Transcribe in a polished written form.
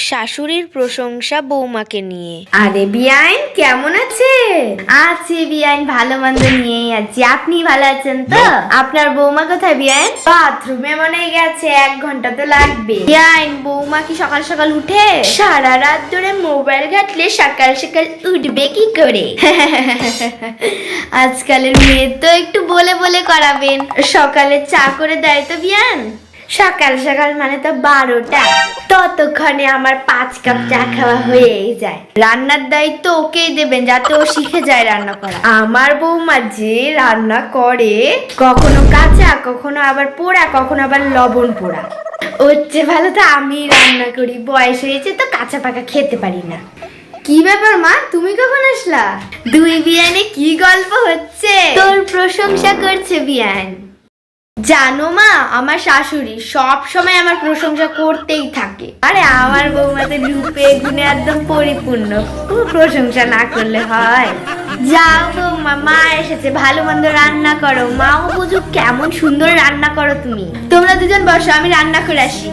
শাশুড়ির প্রশংসা বৌমাকে নিয়ে। আরে বিয়াইন কেমন আছে? আছি বিয়াইন, ভালো মন্দ নিয়েই আছি। আপনি ভালো আছেন তো? আপনার বৌমা কোথায় বিয়াইন? বাথরুমে মনে হয় গেছে, 1 ঘন্টা তো লাগবে। বিয়াইন, বৌমা কি সকাল সকাল উঠে? সারা রাত ধরে মোবাইল ঘাটলে সকাল সকাল উঠবে কি করে? আজকালের মেয়ে তো একটু বলে বলে করাবেন। সকালে চা করে দেয় তো বিয়ান? সকাল সকাল মানে তো 12টা, ততক্ষণে আমার 5 কাপ চা খাওয়া হয়েই যায়। রান্নার দায়িত্ব ওকেই দেবেন, যাতে ও শিখে যায় রান্না করা। আমার বৌমা যে রান্না করে, কখনো কাঁচা, কখনো আবার পোড়া, কখনো আবার লবণ পোড়া। ওর চেয়ে ভালো তো আমি রান্না করি। বয়স হয়েছে তো কাঁচা পাকা খেতে পারি না। কি ব্যাপার মা, তুমি কখন আসলা? দুই বিয়ানে কি গল্প হচ্ছে? তোর প্রশংসা করছে বিয়ান। জানো মা, আমার শাশুড়ি সব সময় আমার প্রশংসা করতেই থাকে। আরে আমার বৌমাতে রূপে গুণে একদম পরিপূর্ণ, প্রশংসা না করলে হয়? যাও বৌমা, মা এসেছে, ভালো মন্দ রান্না করো। মাও বুঝুক কেমন সুন্দর রান্না করো তুমি। তোমরা দুজন বসো, আমি রান্না করে আসি।